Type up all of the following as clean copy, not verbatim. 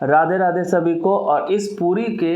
राधे राधे सभी को। और इस पूरी के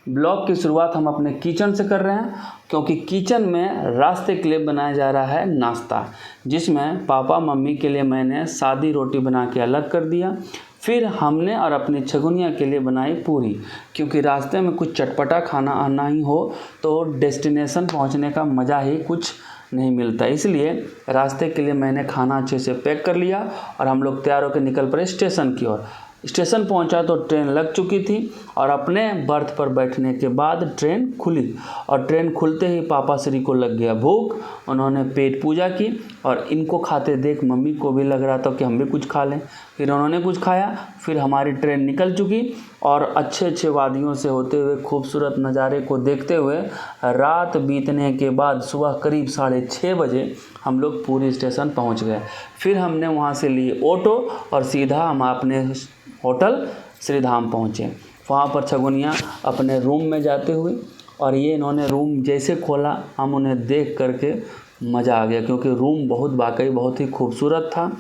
ब्लॉग की शुरुआत हम अपने किचन से कर रहे हैं, क्योंकि किचन में रास्ते के लिए बनाया जा रहा है नाश्ता, जिसमें पापा मम्मी के लिए मैंने सादी रोटी बना के अलग कर दिया। फिर हमने और अपनी छगुनिया के लिए बनाई पूरी, क्योंकि रास्ते में कुछ चटपटा खाना आना ही हो तो डेस्टिनेशन पहुंचने का मज़ा ही कुछ नहीं मिलता। इसलिए रास्ते के लिए मैंने खाना अच्छे से पैक कर लिया और हम लोग तैयार होकर निकल पड़े स्टेशन की ओर। स्टेशन पहुंचा तो ट्रेन लग चुकी थी और अपने बर्थ पर बैठने के बाद ट्रेन खुली और ट्रेन खुलते ही पापा श्री को लग गया भूख। उन्होंने पेट पूजा की और इनको खाते देख मम्मी को भी लग रहा था कि हम भी कुछ खा लें। फिर उन्होंने कुछ खाया। फिर हमारी ट्रेन निकल चुकी और अच्छे अच्छे वादियों से होते हुए खूबसूरत नज़ारे को देखते हुए रात बीतने के बाद सुबह करीब 6:30 बजे हम लोग पूरी स्टेशन पहुंच गए। फिर हमने वहां से लिए ऑटो और सीधा हम अपने होटल श्रीधाम पहुँचे। वहाँ पर छगुनिया अपने रूम में जाते हुए, और ये इन्होंने रूम जैसे खोला हम उन्हें देख करके मज़ा आ गया, क्योंकि रूम वाकई बहुत ही खूबसूरत था।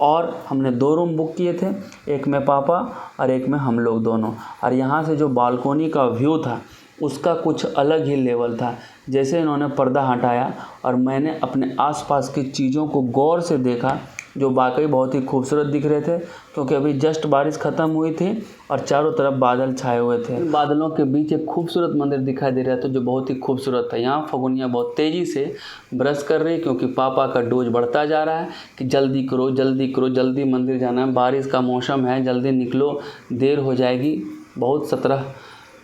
और हमने 2 रूम बुक किए थे, एक में पापा और एक में हम लोग दोनों। और यहाँ से जो बालकोनी का व्यू था उसका कुछ अलग ही लेवल था। जैसे इन्होंने पर्दा हटाया और मैंने अपने आसपास की चीज़ों को गौर से देखा, जो वाकई बहुत ही खूबसूरत दिख रहे थे, क्योंकि अभी जस्ट बारिश ख़त्म हुई थी और चारों तरफ बादल छाए हुए थे। बादलों के बीच एक खूबसूरत मंदिर दिखाई दे रहा था जो बहुत ही खूबसूरत था। यहाँ फगुनिया बहुत तेज़ी से ब्रश कर रही, क्योंकि पापा का डोज बढ़ता जा रहा है कि जल्दी करो जल्दी करो, जल्दी मंदिर जाना है, बारिश का मौसम है, जल्दी निकलो, देर हो जाएगी। बहुत 17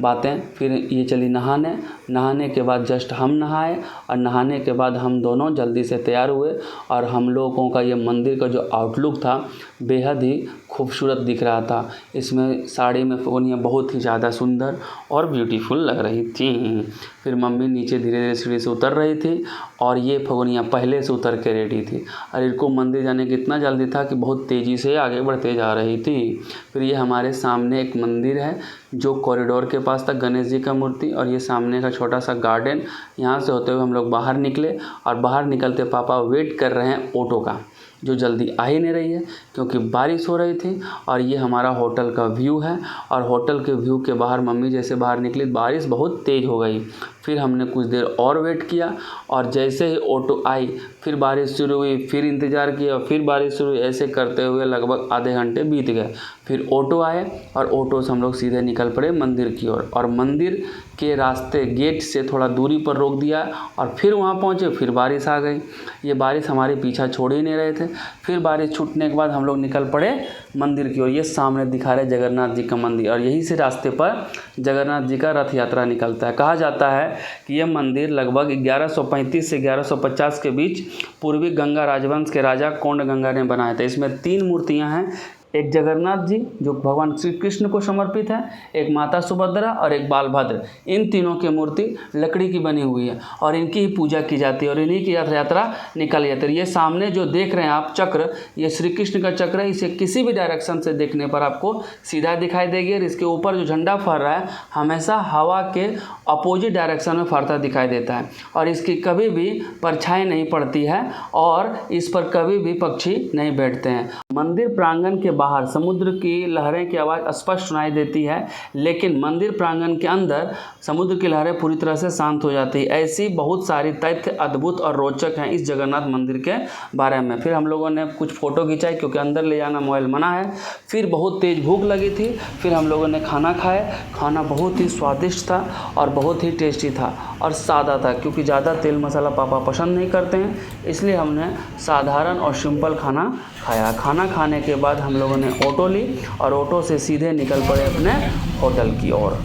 बातें। फिर ये चली नहाने के बाद जस्ट हम नहाए और नहाने के बाद हम दोनों जल्दी से तैयार हुए। और हम लोगों का ये मंदिर का जो आउटलुक था बेहद ही खूबसूरत दिख रहा था। इसमें साड़ी में फगुनिया बहुत ही ज़्यादा सुंदर और ब्यूटीफुल लग रही थी। फिर मम्मी नीचे धीरे धीरे सीढ़ी से उतर रही थी और ये फगुनिया पहले से उतर के रेडी थी। और इनको मंदिर जाने की इतना जल्दी था कि बहुत तेज़ी से आगे बढ़ते जा रही थी। फिर ये हमारे सामने एक मंदिर है जो कॉरिडोर के पास था, गणेश जी का मूर्ति, और ये सामने का छोटा सा गार्डन। यहाँ से होते हुए हम लोग बाहर निकले और बाहर निकलते पापा वेट कर रहे हैं ऑटो का, जो जल्दी आ ही नहीं रही है क्योंकि बारिश हो रही थी। और ये हमारा होटल का व्यू है और होटल के व्यू के बाहर मम्मी जैसे बाहर निकली बारिश बहुत तेज़ हो गई। फिर हमने कुछ देर और वेट किया और जैसे ही ऑटो आई फिर बारिश शुरू हुई, फिर इंतज़ार किया, फिर बारिश शुरू हुई। ऐसे करते हुए लगभग आधे घंटे बीत गए। फिर ऑटो आए और ऑटो से हम लोग सीधे निकल पड़े मंदिर की ओर। और मंदिर के रास्ते गेट से थोड़ा दूरी पर रोक दिया और फिर वहाँ पहुँचे। फिर बारिश आ गई। ये बारिश हमारे पीछा छोड़ ही नहीं रहे थे। फिर बारिश छूटने के बाद हम लोग निकल पड़े मंदिर की ओर। ये सामने दिखा रहे जगन्नाथ जी का मंदिर और यहीं से रास्ते पर जगन्नाथ जी का रथ यात्रा निकलता है। कहा जाता है कि यह मंदिर लगभग 1135 से 1150 के बीच पूर्वी गंगा राजवंश के राजा कोंडगंगा ने बनाया था। इसमें 3 मूर्तियां हैं, एक जगन्नाथ जी जो भगवान श्री कृष्ण को समर्पित है, एक माता सुभद्रा और एक बालभद्र। इन तीनों की मूर्ति लकड़ी की बनी हुई है और इनकी ही पूजा की जाती है और इन्हीं की रथ यात्रा निकाली जाती है। ये सामने जो देख रहे हैं आप चक्र, ये श्री कृष्ण का चक्र है। इसे किसी भी डायरेक्शन से देखने पर आपको सीधा दिखाई देगी और इसके ऊपर जो झंडा फहर रहा है हमेशा हवा के अपोजिट डायरेक्शन में फहरता दिखाई देता है और इसकी कभी भी परछाई नहीं पड़ती है और इस पर कभी भी पक्षी नहीं बैठते हैं। मंदिर प्रांगण के बाहर समुद्र की लहरें की आवाज़ स्पष्ट सुनाई देती है, लेकिन मंदिर प्रांगण के अंदर समुद्र की लहरें पूरी तरह से शांत हो जाती है। ऐसी बहुत सारी तथ्य अद्भुत और रोचक हैं इस जगन्नाथ मंदिर के बारे में। फिर हम लोगों ने कुछ फ़ोटो खिंचाई क्योंकि अंदर ले जाना मोबाइल मना है। फिर बहुत तेज़ भूख लगी थी। फिर हम लोगों ने खाना खाया। खाना बहुत ही स्वादिष्ट था और बहुत ही टेस्टी था और सादा था, क्योंकि ज़्यादा तेल मसाला पापा पसंद नहीं करते हैं, इसलिए हमने साधारण और सिंपल खाना खाया। खाना खाने के बाद हम लोगों ने ऑटो ली और ऑटो से सीधे निकल पड़े अपने होटल की ओर।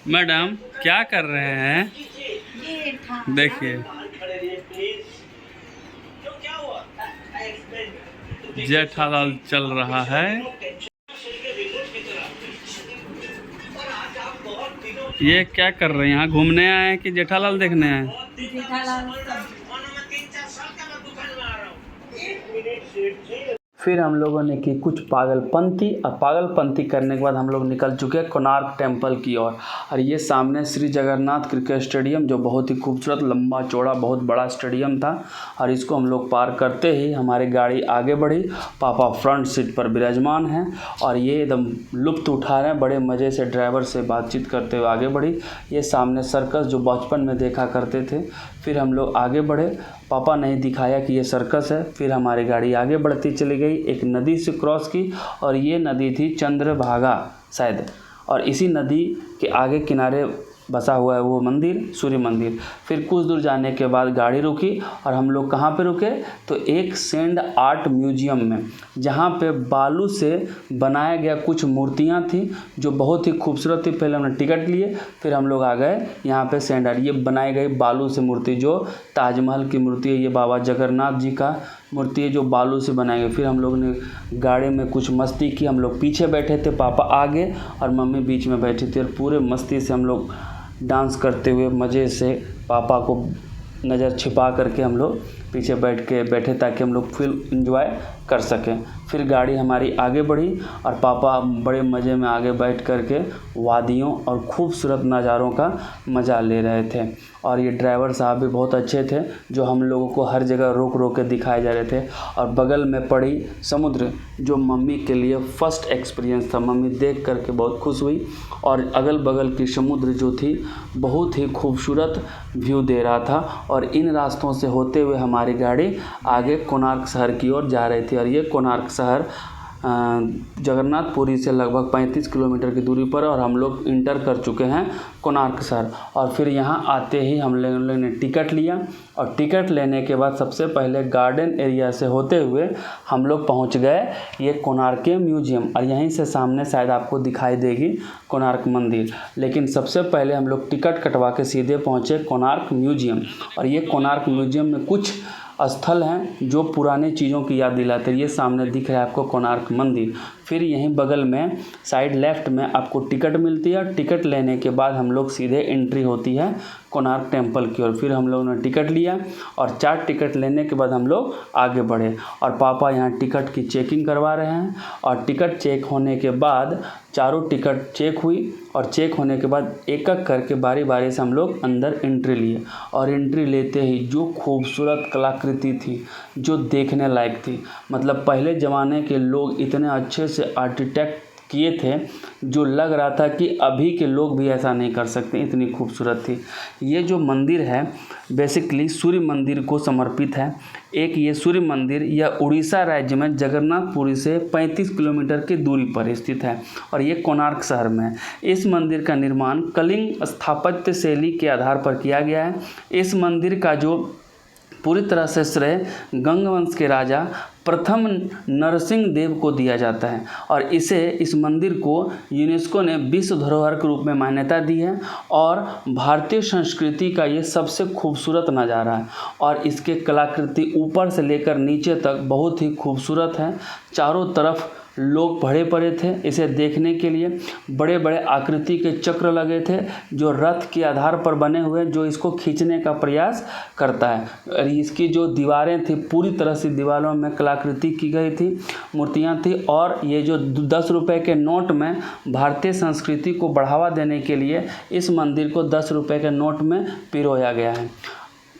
मैडम क्या कर रहे हैं? देखिए जेठालाल चल रहा है। ये क्या कर रहे हैं? यहाँ घूमने आए हैं कि जेठालाल देखने आए हैं? फिर हम लोगों ने की कुछ पागलपंती, और पागलपंती करने के बाद हम लोग निकल चुके हैं कोणार्क टेम्पल की ओर। और ये सामने श्री जगन्नाथ क्रिकेट स्टेडियम, जो बहुत ही खूबसूरत, लंबा चौड़ा, बहुत बड़ा स्टेडियम था। और इसको हम लोग पार करते ही हमारी गाड़ी आगे बढ़ी। पापा फ्रंट सीट पर विराजमान हैं और ये एकदम लुत्फ़ उठा रहे हैं, बड़े मज़े से ड्राइवर से बातचीत करते हुए आगे बढ़ी। ये सामने सर्कस जो बचपन में देखा करते थे। फिर हम लोग आगे बढ़े, पापा ने दिखाया कि ये सर्कस है। फिर हमारी गाड़ी आगे बढ़ती चली गई, एक नदी से क्रॉस की, और ये नदी थी चंद्रभागा शायद, और इसी नदी के आगे किनारे बसा हुआ है वो मंदिर, सूर्य मंदिर। फिर कुछ दूर जाने के बाद गाड़ी रुकी और हम लोग कहाँ पे रुके, तो एक सैंड आर्ट म्यूजियम में, जहाँ पे बालू से बनाया गया कुछ मूर्तियाँ थी जो बहुत ही खूबसूरत थी। पहले हमने टिकट लिए, फिर हम लोग आ गए यहाँ पे सैंड आर्ट, ये बनाई गई बालू से मूर्ति, जो ताजमहल की मूर्ति है, ये बाबा जगन्नाथ जी का मूर्ति है जो बालू से बनाई गई। फिर हम लोग ने गाड़ी में कुछ मस्ती की, हम लोग पीछे बैठे थे, पापा आगे और मम्मी बीच में बैठी थी, और पूरे मस्ती से हम लोग डांस करते हुए मज़े से पापा को नज़र छिपा करके हम लोग पीछे बैठे ताकि हम लोग फुल एंजॉय कर सकें। फिर गाड़ी हमारी आगे बढ़ी और पापा बड़े मज़े में आगे बैठ करके वादियों और खूबसूरत नज़ारों का मज़ा ले रहे थे। और ये ड्राइवर साहब भी बहुत अच्छे थे, जो हम लोगों को हर जगह रोक रोक के दिखाए जा रहे थे। और बगल में पड़ी समुद्र, जो मम्मी के लिए फ़र्स्ट एक्सपीरियंस था। मम्मी देख करके बहुत खुश हुई, और अगल बगल की समुद्र जो थी बहुत ही खूबसूरत व्यू दे रहा था। और इन रास्तों से होते हुए हमारी गाड़ी आगे कोणार्क शहर की ओर जा रही थी। और ये कोणार्क शहर जगन्नाथपुरी से लगभग 35 किलोमीटर की दूरी पर, और हम लोग इंटर कर चुके हैं कोणार्क शहर। और फिर यहाँ आते ही हम लोगों ने टिकट लिया, और टिकट लेने के बाद सबसे पहले गार्डन एरिया से होते हुए हम लोग पहुँच गए ये कोणार्क म्यूजियम, और यहीं से सामने शायद आपको दिखाई देगी कोणार्क मंदिर। लेकिन सबसे पहले हम लोग टिकट कटवा के सीधे पहुँचे कोणार्क म्यूजियम। और ये कोणार्क म्यूजियम में कुछ स्थल हैं जो पुरानी चीज़ों की याद दिलाते हैं। ये सामने दिख रहा है आपको कोणार्क मंदिर। फिर यहीं बगल में साइड लेफ्ट में आपको टिकट मिलती है। टिकट लेने के बाद हम लोग सीधे एंट्री होती है कोणार्क टेम्पल की ओर। फिर हम लोगों ने टिकट लिया, और 4 टिकट लेने के बाद हम लोग आगे बढ़े, और पापा यहाँ टिकट की चेकिंग करवा रहे हैं। और टिकट चेक होने के बाद चारों टिकट चेक हुई, और चेक होने के बाद एक एक करके बारी बारी से हम लोग अंदर एंट्री लिए। और एंट्री लेते ही जो खूबसूरत कलाकृति थी, जो देखने लायक थी, मतलब पहले ज़माने के लोग इतने अच्छे से आर्किटेक्ट किए थे, जो लग रहा था कि अभी के लोग भी ऐसा नहीं कर सकते, इतनी खूबसूरत थी। ये जो मंदिर है बेसिकली सूर्य मंदिर को समर्पित है। एक ये सूर्य मंदिर यह उड़ीसा राज्य में जगन्नाथपुरी से 35 किलोमीटर की दूरी पर स्थित है, और ये कोणार्क शहर में है। इस मंदिर का निर्माण कलिंग स्थापत्य शैली के आधार पर किया गया है। इस मंदिर का जो पूरी तरह से श्रेय गंग वंश के राजा प्रथम नरसिंह देव को दिया जाता है, और इस मंदिर को यूनेस्को ने विश्व धरोहर के रूप में मान्यता दी है। और भारतीय संस्कृति का ये सबसे खूबसूरत नज़ारा है, और इसके कलाकृति ऊपर से लेकर नीचे तक बहुत ही खूबसूरत है। चारों तरफ लोग भरे पड़े थे इसे देखने के लिए। बड़े बड़े आकृति के चक्र लगे थे जो रथ के आधार पर बने हुए, जो इसको खींचने का प्रयास करता है। और इसकी जो दीवारें थी पूरी तरह से दीवारों में कलाकृति की गई थी, मूर्तियां थी। और ये जो 10 रुपये के नोट में भारतीय संस्कृति को बढ़ावा देने के लिए इस मंदिर को 10 रुपये के नोट में पिरोया गया है।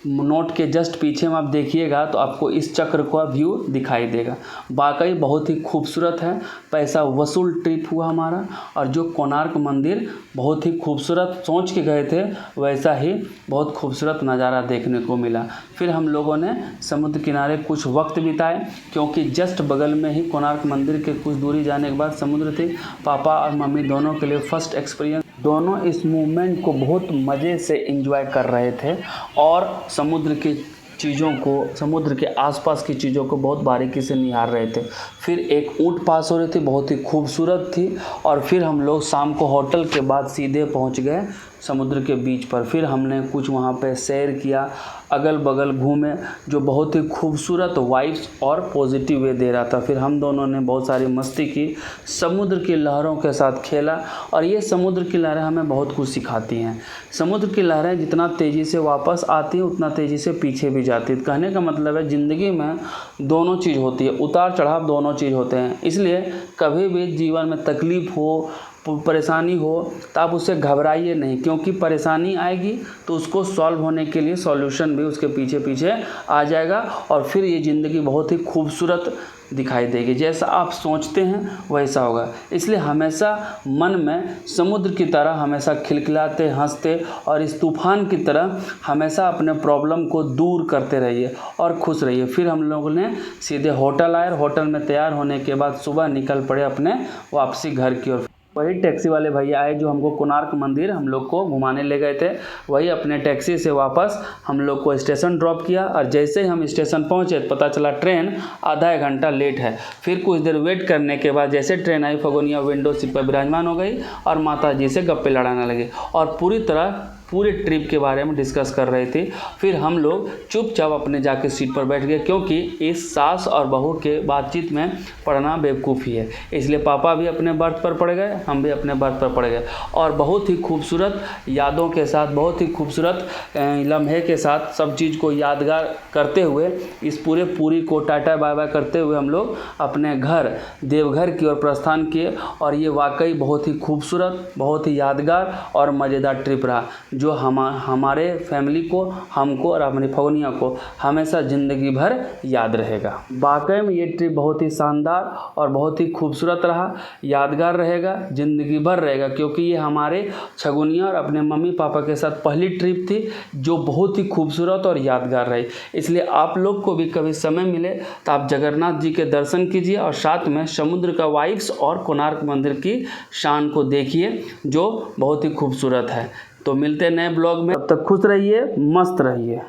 नोट के जस्ट पीछे में आप देखिएगा तो आपको इस चक्र का व्यू दिखाई देगा। वाकई बहुत ही खूबसूरत है, पैसा वसूल ट्रिप हुआ हमारा। और जो कोणार्क मंदिर बहुत ही खूबसूरत सोच के गए थे, वैसा ही बहुत खूबसूरत नज़ारा देखने को मिला। फिर हम लोगों ने समुद्र किनारे कुछ वक्त बिताए, क्योंकि जस्ट बगल में ही कोणार्क मंदिर के कुछ दूरी जाने के बाद समुद्र थी। पापा और मम्मी दोनों के लिए फ़र्स्ट एक्सपीरियंस, दोनों इस मूवमेंट को बहुत मज़े से एंजॉय कर रहे थे, और समुद्र की चीज़ों को, समुद्र के आसपास की चीज़ों को बहुत बारीकी से निहार रहे थे। फिर एक ऊँट पास हो रही थी, बहुत ही खूबसूरत थी। और फिर हम लोग शाम को होटल के बाद सीधे पहुंच गए समुद्र के बीच पर। फिर हमने कुछ वहां पे सैर किया, अगल बगल घूमे, जो बहुत ही खूबसूरत वाइब्स और पॉजिटिव वे दे रहा था। फिर हम दोनों ने बहुत सारी मस्ती की, समुद्र की लहरों के साथ खेला। और ये समुद्र की लहरें हमें बहुत कुछ सिखाती हैं। समुद्र की लहरें जितना तेज़ी से वापस आती हैं उतना तेज़ी से पीछे भी जाती है। कहने का मतलब है ज़िंदगी में दोनों चीज़ होती है, उतार चढ़ाव दोनों दोनों चीज़ होते हैं। इसलिए कभी भी जीवन में तकलीफ़ हो, परेशानी हो तो आप उससे घबराइए नहीं, क्योंकि परेशानी आएगी तो उसको सॉल्व होने के लिए सॉल्यूशन भी उसके पीछे पीछे आ जाएगा और फिर ये ज़िंदगी बहुत ही खूबसूरत दिखाई देगी। जैसा आप सोचते हैं वैसा होगा। इसलिए हमेशा मन में समुद्र की तरह हमेशा खिलखिलाते, हंसते और इस तूफान की तरह हमेशा अपने प्रॉब्लम को दूर करते रहिए और खुश रहिए। फिर हम लोगों ने सीधे होटल आए, होटल में तैयार होने के बाद सुबह निकल पड़े अपने वापसी घर की ओर। वही टैक्सी वाले भैया आए जो हमको कोणार्क मंदिर हम लोग को घुमाने ले गए थे, वही अपने टैक्सी से वापस हम लोग को स्टेशन ड्रॉप किया। और जैसे ही हम स्टेशन पहुंचे पता चला ट्रेन आधा एक घंटा लेट है। फिर कुछ देर वेट करने के बाद जैसे ट्रेन आई, फगोनिया विंडो सीट पर विराजमान हो गई और माता जी से गप्पे लड़ाने लगी और पूरे ट्रिप के बारे में डिस्कस कर रही थी। फिर हम लोग चुपचाप अपने जाके सीट पर बैठ गए, क्योंकि इस सास और बहू के बातचीत में पढ़ना बेवकूफ़ी है। इसलिए पापा भी अपने बर्थ पर पड़ गए, हम भी अपने बर्थ पर पड़ गए और बहुत ही खूबसूरत यादों के साथ, बहुत ही खूबसूरत लम्हे के साथ सब चीज़ को यादगार करते हुए इस पुरी को टाटा बाय बाय करते हुए हम लोग अपने घर देवघर की ओर प्रस्थान किए। और ये वाकई बहुत ही खूबसूरत, बहुत ही यादगार और मज़ेदार ट्रिप रहा, जो हमारे फैमिली को, हमको और अपनी फगोनिया को हमेशा ज़िंदगी भर याद रहेगा। वाकई में ये ट्रिप बहुत ही शानदार और बहुत ही खूबसूरत रहा, यादगार रहेगा, ज़िंदगी भर रहेगा, क्योंकि ये हमारे छगुनिया और अपने मम्मी पापा के साथ पहली ट्रिप थी जो बहुत ही खूबसूरत और यादगार रही। इसलिए आप लोग को भी कभी समय मिले तो आप जगन्नाथ जी के दर्शन कीजिए और साथ में समुद्र का वाइब्स और कोणार्क मंदिर की शान को देखिए, जो बहुत ही खूबसूरत है। तो मिलते हैं नए ब्लॉग में, तब तक खुश रहिए, मस्त रहिए।